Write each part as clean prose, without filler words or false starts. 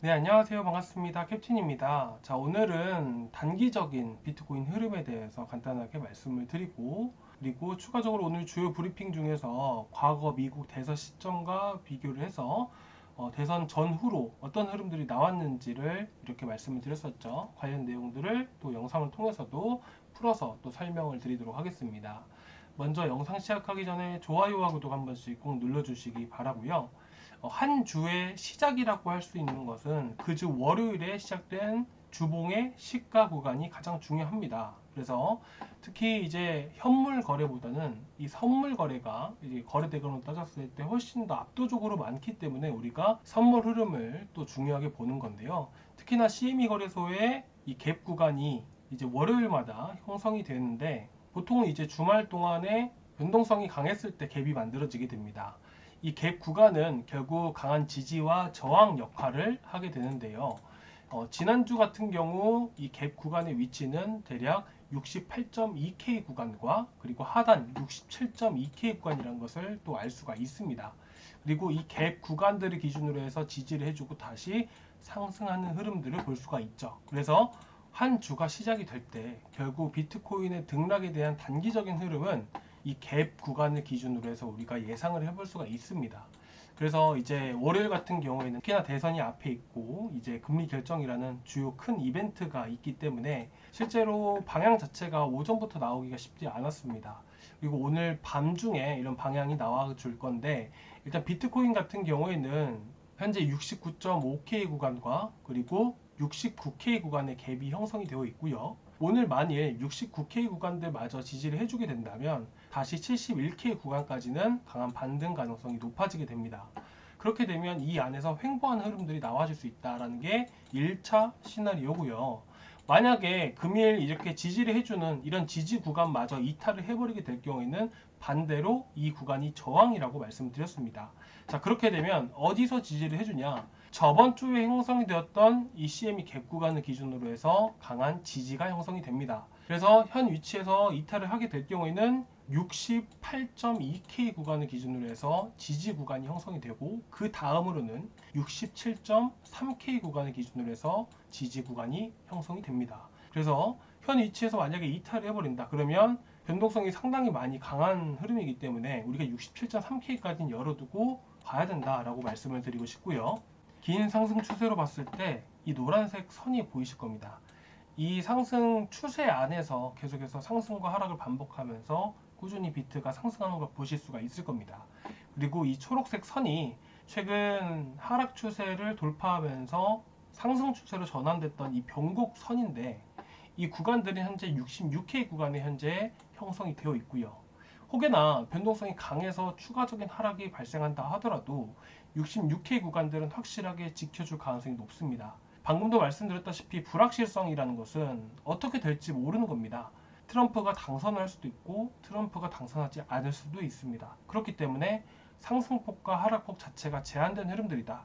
네, 안녕하세요. 반갑습니다. 캡틴입니다. 자, 오늘은 단기적인 비트코인 흐름에 대해서 간단하게 말씀을 드리고, 그리고 추가적으로 오늘 주요 브리핑 중에서 과거 미국 대선 시점과 비교를 해서 대선 전후로 어떤 흐름들이 나왔는지를 이렇게 말씀을 드렸었죠. 관련 내용들을 또 영상을 통해서도 풀어서 또 설명을 드리도록 하겠습니다. 먼저 영상 시작하기 전에 좋아요와 구독 한 번씩 꼭 눌러주시기 바라고요. 한 주의 시작이라고 할 수 있는 것은 그 주 월요일에 시작된 주봉의 시가 구간이 가장 중요합니다. 그래서 특히 이제 현물 거래보다는 이 선물 거래가 이제 거래 대금으로 따졌을 때 훨씬 더 압도적으로 많기 때문에 우리가 선물 흐름을 또 중요하게 보는 건데요. 특히나 CME 거래소의 이 갭 구간이 이제 월요일마다 형성이 되는데 보통은 이제 주말 동안에 변동성이 강했을 때 갭이 만들어지게 됩니다. 이 갭 구간은 결국 강한 지지와 저항 역할을 하게 되는데요. 지난주 같은 경우 이 갭 구간의 위치는 대략 68.2K 구간과 그리고 하단 67.2K 구간이라는 것을 또 알 수가 있습니다. 그리고 이 갭 구간들을 기준으로 해서 지지를 해주고 다시 상승하는 흐름들을 볼 수가 있죠. 그래서 한 주가 시작이 될 때 결국 비트코인의 등락에 대한 단기적인 흐름은 이 갭 구간을 기준으로 해서 우리가 예상을 해볼 수가 있습니다. 그래서 이제 월요일 같은 경우에는 특히나 대선이 앞에 있고 이제 금리 결정이라는 주요 큰 이벤트가 있기 때문에 실제로 방향 자체가 오전부터 나오기가 쉽지 않았습니다. 그리고 오늘 밤중에 이런 방향이 나와 줄 건데 일단 비트코인 같은 경우에는 현재 69.5K 구간과 그리고 69K 구간의 갭이 형성이 되어 있고요. 오늘 만일 69K 구간들마저 지지를 해주게 된다면 다시 71K 구간까지는 강한 반등 가능성이 높아지게 됩니다. 그렇게 되면 이 안에서 횡보하는 흐름들이 나와줄 수 있다는 게 1차 시나리오고요. 만약에 금일 이렇게 지지를 해주는 이런 지지 구간마저 이탈을 해버리게 될 경우에는 반대로 이 구간이 저항이라고 말씀드렸습니다. 자, 그렇게 되면 어디서 지지를 해주냐? 저번 주에 형성이 되었던 이 CME 갭 구간을 기준으로 해서 강한 지지가 형성이 됩니다. 그래서 현 위치에서 이탈을 하게 될 경우에는 68.2K 구간을 기준으로 해서 지지 구간이 형성이 되고 그 다음으로는 67.3K 구간을 기준으로 해서 지지 구간이 형성이 됩니다. 그래서 현 위치에서 만약에 이탈을 해버린다 그러면 변동성이 상당히 많이 강한 흐름이기 때문에 우리가 67.3K까지는 열어두고 봐야 된다라고 말씀을 드리고 싶고요. 긴 상승 추세로 봤을 때 이 노란색 선이 보이실 겁니다. 이 상승 추세 안에서 계속해서 상승과 하락을 반복하면서 꾸준히 비트가 상승하는 걸 보실 수가 있을 겁니다. 그리고 이 초록색 선이 최근 하락 추세를 돌파하면서 상승 추세로 전환됐던 이 변곡 선인데 이 구간들은 현재 66K 구간에 현재 형성이 되어 있고요. 혹여나 변동성이 강해서 추가적인 하락이 발생한다 하더라도 66K 구간들은 확실하게 지켜줄 가능성이 높습니다. 방금도 말씀드렸다시피 불확실성이라는 것은 어떻게 될지 모르는 겁니다. 트럼프가 당선할 수도 있고 트럼프가 당선하지 않을 수도 있습니다. 그렇기 때문에 상승폭과 하락폭 자체가 제한된 흐름들이다.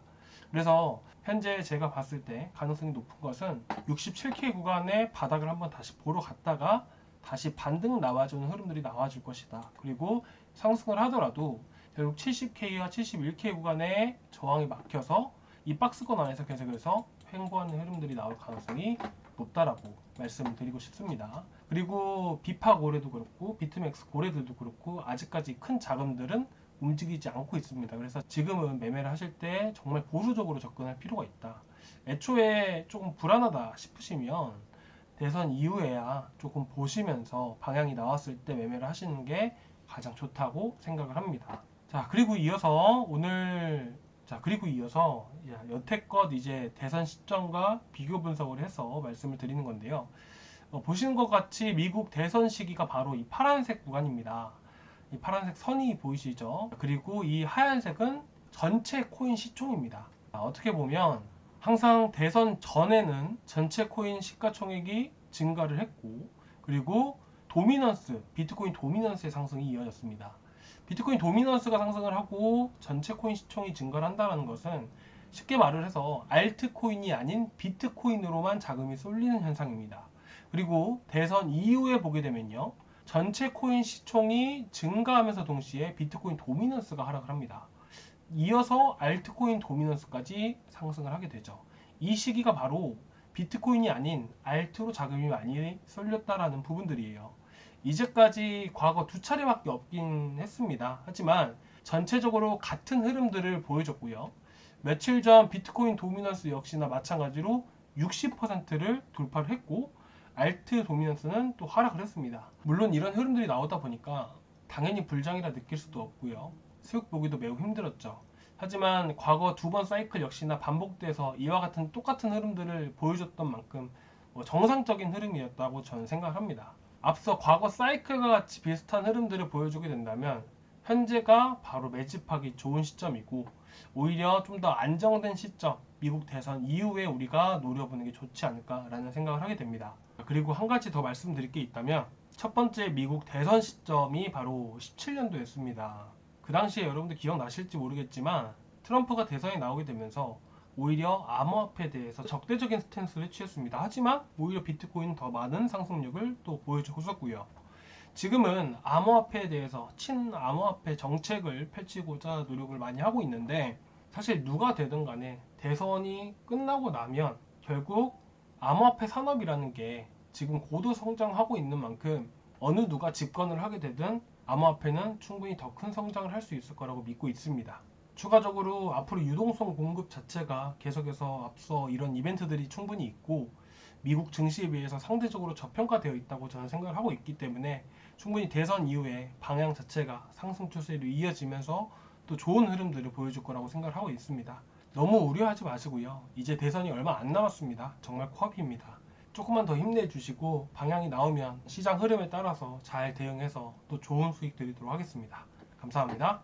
그래서 현재 제가 봤을 때 가능성이 높은 것은 67K 구간의 바닥을 한번 다시 보러 갔다가 다시 반등 나와주는 흐름들이 나와줄 것이다. 그리고 상승을 하더라도 결국 70K와 71K 구간의 저항이 막혀서 이 박스권 안에서 계속해서 횡보하는 흐름들이 나올 가능성이 높다라고 말씀을 드리고 싶습니다. 그리고 비파 고래도 그렇고 비트맥스 고래들도 그렇고 아직까지 큰 자금들은 움직이지 않고 있습니다. 그래서 지금은 매매를 하실 때 정말 보수적으로 접근할 필요가 있다. 애초에 조금 불안하다 싶으시면 대선 이후에야 조금 보시면서 방향이 나왔을 때 매매를 하시는 게 가장 좋다고 생각을 합니다. 자, 그리고 이어서 여태껏 이제 대선 시점과 비교 분석을 해서 말씀을 드리는 건데요. 보시는 것 같이 미국 대선 시기가 바로 이 파란색 구간입니다. 이 파란색 선이 보이시죠? 그리고 이 하얀색은 전체 코인 시총입니다. 어떻게 보면 항상 대선 전에는 전체 코인 시가총액이 증가를 했고 그리고 비트코인 도미넌스의 상승이 이어졌습니다. 비트코인 도미넌스가 상승을 하고 전체 코인 시총이 증가를 한다는 것은 쉽게 말을 해서 알트코인이 아닌 비트코인으로만 자금이 쏠리는 현상입니다. 그리고 대선 이후에 보게 되면요. 전체 코인 시총이 증가하면서 동시에 비트코인 도미넌스가 하락을 합니다. 이어서 알트코인 도미넌스까지 상승을 하게 되죠. 이 시기가 바로 비트코인이 아닌 알트로 자금이 많이 쏠렸다라는 부분들이에요. 이제까지 과거 두 차례밖에 없긴 했습니다. 하지만 전체적으로 같은 흐름들을 보여줬고요. 며칠 전 비트코인 도미넌스 역시나 마찬가지로 60%를 돌파를 했고 알트 도미넌스는 또 하락을 했습니다. 물론 이런 흐름들이 나오다 보니까 당연히 불장이라 느낄 수도 없고요. 수익 보기도 매우 힘들었죠. 하지만 과거 두 번 사이클 역시나 반복돼서 이와 같은 똑같은 흐름들을 보여줬던 만큼 정상적인 흐름이었다고 저는 생각합니다. 앞서 과거 사이클과 같이 비슷한 흐름들을 보여주게 된다면 현재가 바로 매집하기 좋은 시점이고 오히려 좀 더 안정된 시점, 미국 대선 이후에 우리가 노려보는 게 좋지 않을까라는 생각을 하게 됩니다. 그리고 한 가지 더 말씀드릴 게 있다면 첫 번째 미국 대선 시점이 바로 17년도였습니다. 그 당시에 여러분들 기억나실지 모르겠지만 트럼프가 대선에 나오게 되면서 오히려 암호화폐에 대해서 적대적인 스탠스를 취했습니다. 하지만 오히려 비트코인은 더 많은 상승력을 또 보여주고 있었고요. 지금은 암호화폐에 대해서 친암호화폐 정책을 펼치고자 노력을 많이 하고 있는데 사실 누가 되든 간에 대선이 끝나고 나면 결국 암호화폐 산업이라는 게 지금 고도 성장하고 있는 만큼 어느 누가 집권을 하게 되든 암호화폐는 충분히 더 큰 성장을 할 수 있을 거라고 믿고 있습니다. 추가적으로 앞으로 유동성 공급 자체가 계속해서 앞서 이런 이벤트들이 충분히 있고 미국 증시에 비해서 상대적으로 저평가되어 있다고 저는 생각을 하고 있기 때문에 충분히 대선 이후에 방향 자체가 상승 추세로 이어지면서 또 좋은 흐름들을 보여줄 거라고 생각을 하고 있습니다. 너무 우려하지 마시고요. 이제 대선이 얼마 안 남았습니다. 정말 코앞입니다. 조금만 더 힘내주시고 방향이 나오면 시장 흐름에 따라서 잘 대응해서 또 좋은 수익 드리도록 하겠습니다. 감사합니다.